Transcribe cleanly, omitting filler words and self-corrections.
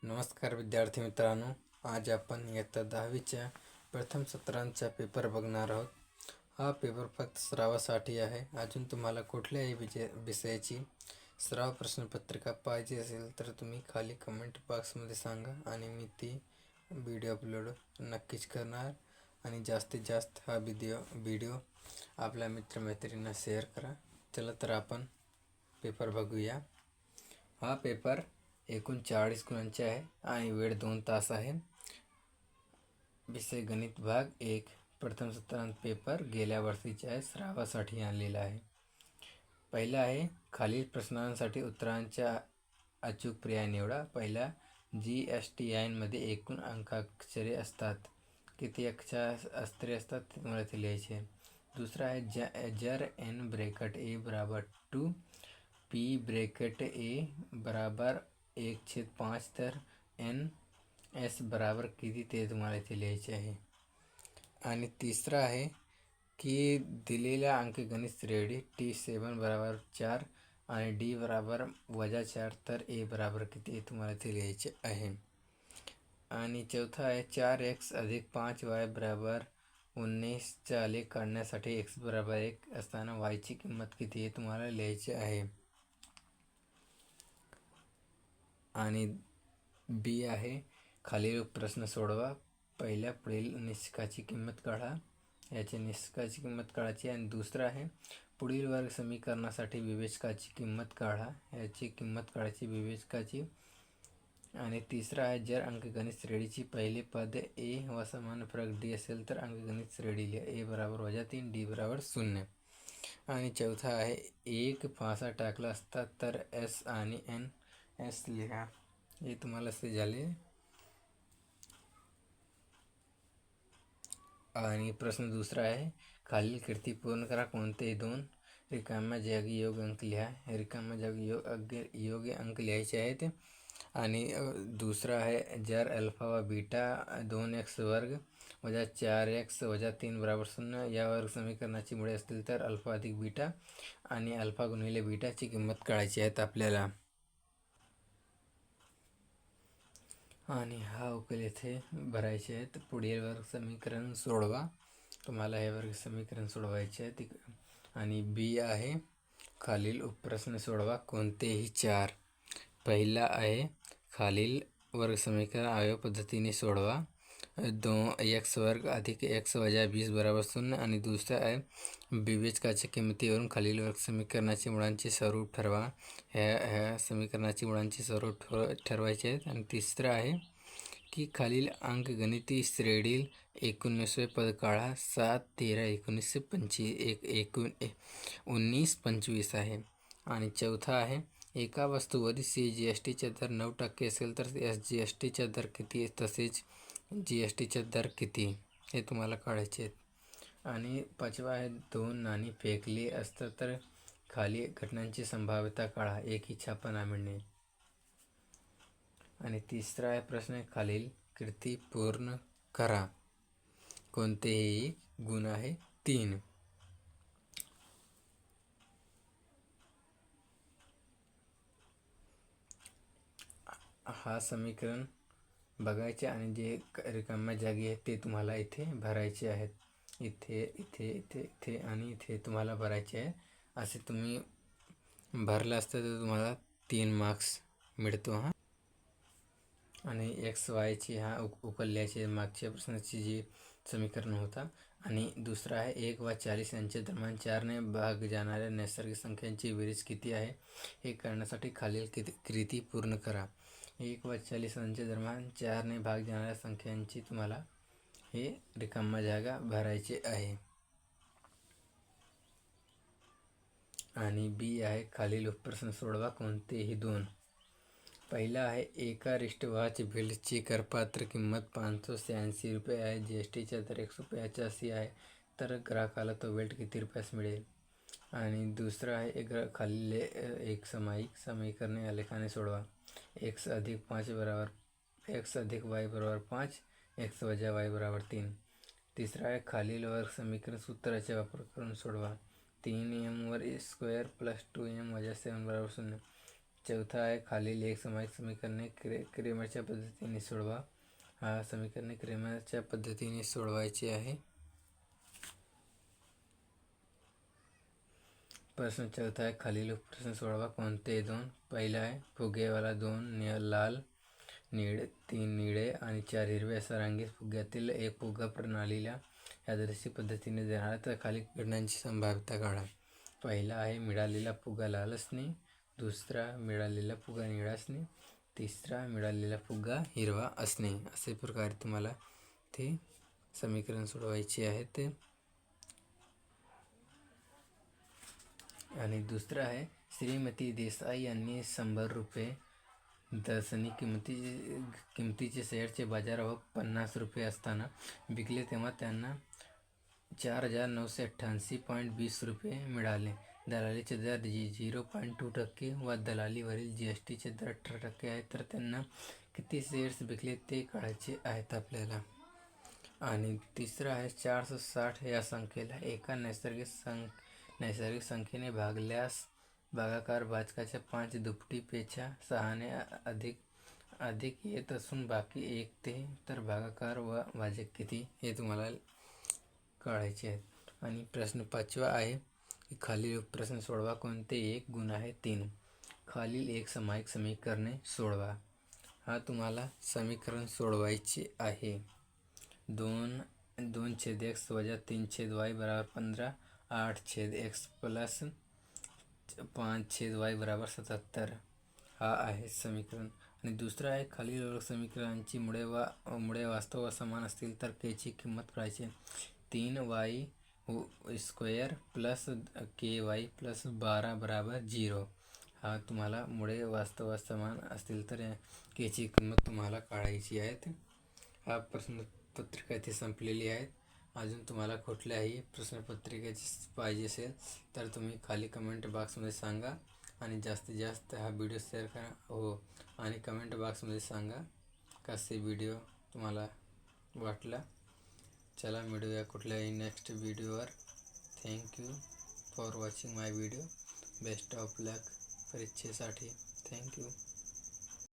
नमस्कार विद्यार्थी मित्रांनो, आज आपण इयत्ता 10वीच्या प्रथम सत्रांचा पेपर बघणार आहोत. हा पेपर फक्त सरावासाठी आहे. अजून तुम्हाला कुठल्याही विषयाची सराव प्रश्नपत्रिका पाहिजे असेल तर तुम्ही खाली कमेंट बॉक्समध्ये सांगा आणि मी ती व्हिडिओ अपलोड नक्कीच करणार. आणि जास्तीत जास्त हा व्हिडिओ आपल्या मित्रमैत्रिणींना शेअर करा. चला तर आपण पेपर बघूया. हा पेपर एकूण 40 गुणांचे आहे आणि वेळ 2 तास आहे. विषय गणित भाग 1 प्रथम सत्रांत पेपर गेल्या वर्षीच्या आहे, सरावासाठी आणलेला आहे. पहिला आहे खालील प्रश्नांसाठी उत्तरांच्या अचूक पर्याय निवडा. पहिला, GSTIN मध्ये एकूण अंकाक्षरे असतात. किती अक्षरे असतात ते तुम्हाला इथे लिहायचे. दुसरा आहे जर n ब्रॅकेट a बराबर 2 p ब्रॅकेट a बराबर 1/5 तर NS बराबर किती ते तुम्हाला इथे लिहायचे आहे. आणि तिसरा आहे की दिलेल्या अंकगणित श्रेणी T7 बराबर 4 आणि D बराबर -4 तर A बराबर किती हे तुम्हाला इथे लिहायचे आहे. आणि चौथा आहे 4x अधिक 5y बराबर 19 चा आलेख काढण्यासाठी x बराबर 1 असताना y ची किंमत किती हे तुम्हाला लिहायचे आहे. आणि B आहे खालील प्रश्न सोडवा. पहिल्या पुढील निष्काची किंमत काढा. याची निष्काची किंमत काढायची. आणि दुसरा आहे पुढील वर्ग समीकरणासाठी विवेचकाची किंमत काढा. याची किंमत काढायची विवेचकाची. आणि तिसरा आहे जर अंकगणित श्रेणीची पहिले पद a व समान फरक d असेल तर अंकगणित श्रेणी लिहा. a बराबर -3 d बराबर 0. आणि चौथा आहे एक फासा टाकला असता तर S आणि NS लिहा. हे तुम्हाला असे झाले. आणि प्रश्न दुसरा आहे खालील कृती पूर्ण करा. कोणतेही 2 रिकाम्या जागी योग्य अंक लिहा. रिकाम्या जागी योग्य अंक लिहायचे आहेत. आणि दुसरा आहे जर अल्फा व बीटा 2x वर्ग वजा 4x वजा 3 बराबर 0 या वर्ग समीकरणाची मुळे असतील तर अल्फा अधिक बीटा आणि अल्फा गुणिले बीटाची किंमत काढायची आहेत आपल्याला. आणि हा उकेल येथे भरायचे आहेत. पुढील वर्ग समीकरण सोडवा. तुम्हाला हे वर्ग समीकरण सोडवायचे आहे. आणि B आहे खालील उपप्रश्न सोडवा. कोणतेही 4. पहिला आहे खालील वर्ग समीकरण अवयव पद्धतीने सोडवा. 2x वर्ग अधिक x वजा 20 बराबर 0. आणि दुसरा आहे विवेचकाच्या किंमतीवरून खालील वर्ग समीकरणाची मुळांची स्वरूप ठरवा. ह्या समीकरणाची मुळांची स्वरूप ठरवायचे आहेत. आणि तिसरं आहे की खालील अंकगणिती श्रेणीतील 19वे पद काढा. 7, 13, 19, 25 आहे. आणि चौथा आहे एका वस्तूवरील CGSTचा दर 9% असेल तर SGSTचा दर किती तसेच GSTचा दर किती हे तुम्हाला काढायचे आहेत. आणि पाचवा आहे 2 नाणी फेकली असतं तर खाली घटनांची संभाव्यता काढा. एकही छापा ना मिळणे. आणि तिसरा आहे प्रश्न खालील कृती पूर्ण करा. कोणतेही गुण आहे 3. हा समीकरण बघायचे आणि जे रिकाम्या जागी आहेत ते तुम्हाला इथे भरायचे आहेत. इथे इथे इथे इथे आणि इथे तुम्हाला भरायचे आहे. असे तुम्ही भरलं असतं तर तुम्हाला 3 मार्क्स मिळतो. आणि XYची हा उकलल्याचे मागच्या प्रश्नाची जी समीकरण होता. आणि दुसरा आहे 1 व 40 यांच्या दरम्यान 4ने भाग जाणाऱ्या नैसर्गिक संख्यांची बेरीज किती आहे हे करण्यासाठी खालील कृती पूर्ण करा. 1 व 40 यांच्या दरम्यान 4ने भाग जाणाऱ्या संख्यांची तुम्हाला हे रिकामा जागा भरायचे आहे. आणि B आहे खालील उपप्रश्न सोडवा. कोणतेही 2. पहिला आहे एका रिस्टवॉच बेल्टची करपात्र किंमत 586 रुपये आहे. GSTचा दर 185 आहे तर ग्राहकाला तो बेल्ट किती रुपयास मिळेल. आणि दुसरा आहे खालील एक सामायिक समीकरणे आलेखाने सोडवा. x अधिक 5 बराबर x अधिक y बराबर 5, x वजा y बराबर 3. तिसरा आहे खालील वर्ग समीकरण सूत्राचा वापर करून सोडवा. 3m वर स्क्वेअर प्लस 2m वजा 7 बराबर 0. चौथा आहे खालील एक सामायिक समीकरणे क्रेमरच्या पद्धतीने सोडवा. हा समीकरणे क्रेमरच्या पद्धतीने सोडवायची आहे. प्रश्न चौथा आहे खालील प्रश्न सोडवा. कोणते दोन? पहिला आहे फुगेवाला 2 लाल, 3 निळे आणि 4 हिरवे असा रंगीत फुग्यातील एक फुगा प्रणालीला यादृच्छिक पद्धतीने देणार तर खाली घडण्याची संभाव्यता काढा. पहिला आहे मिळालेला फुगा लाल असणे, दुसरा मिळालेला फुगा निळा असणे, तिसरा मिळालेला फुगा हिरवा असणे. असे प्रकारे तुम्हाला ते समीकरण सोडवायचे आहेत. आणि दुसरं आहे श्रीमती देसाई यांनी 100 रुपये दर्शनी किमतीचे शेअरचे बाजारभाव 50 रुपये असताना विकले तेव्हा त्यांना 4,988.20 रुपये मिळाले. दलालीचे दर 0.2% व दलालीवरील GSTचे दर 18% आहे. तर त्यांना किती शेअर्स विकले ते काढायचे आहेत आपल्याला. आणि तिसरं आहे 460 या संख्येला एका नैसर्गिक संख्येने भागल्यास भागाकार भाजकाच्या 5 दुपटीपेक्षा 6ने अधिक येत असून बाकी 1 ते तर भागाकार व भाजक किती हे तुम्हाला काढायचे आहेत. आणि प्रश्न 5वा आहे की खालील प्रश्न सोडवा. कोणते एक गुण आहे 3. खालील एक सामायिक समीकरणे सोडवा. हा तुम्हाला समीकरण सोडवायचे आहे. 2/x - 3/y = 15, 8/x + 5/y = 77 हा आहे समीकरण. आणि दुसरा आहे खालील समीकरणांची मुळे वास्तव व समान असतील तर ची किंमत काढायची. 3y² + ky + 12 = 0 हा तुम्हाला मुळे वास्तव समान असतील तर ची किंमत तुम्हाला काढायची आहे. हा प्रश्नपत्रिका इथे संपलेली आहे. अजून तुम्हाला कुठल्याही प्रश्नपत्रिकेची पाहिजे असेल तर तुम्ही खाली कमेंट बॉक्समध्ये सांगा आणि जास्तीत जास्त हा व्हिडिओ शेअर करा. आणि कमेंट बॉक्समध्ये सांगा कसे व्हिडिओ तुम्हाला वाटला. चला मिळूया कुठल्याही नेक्स्ट व्हिडिओवर. Thank you for watching my video. Best of luck परीक्षेसाठी. थँक्यू.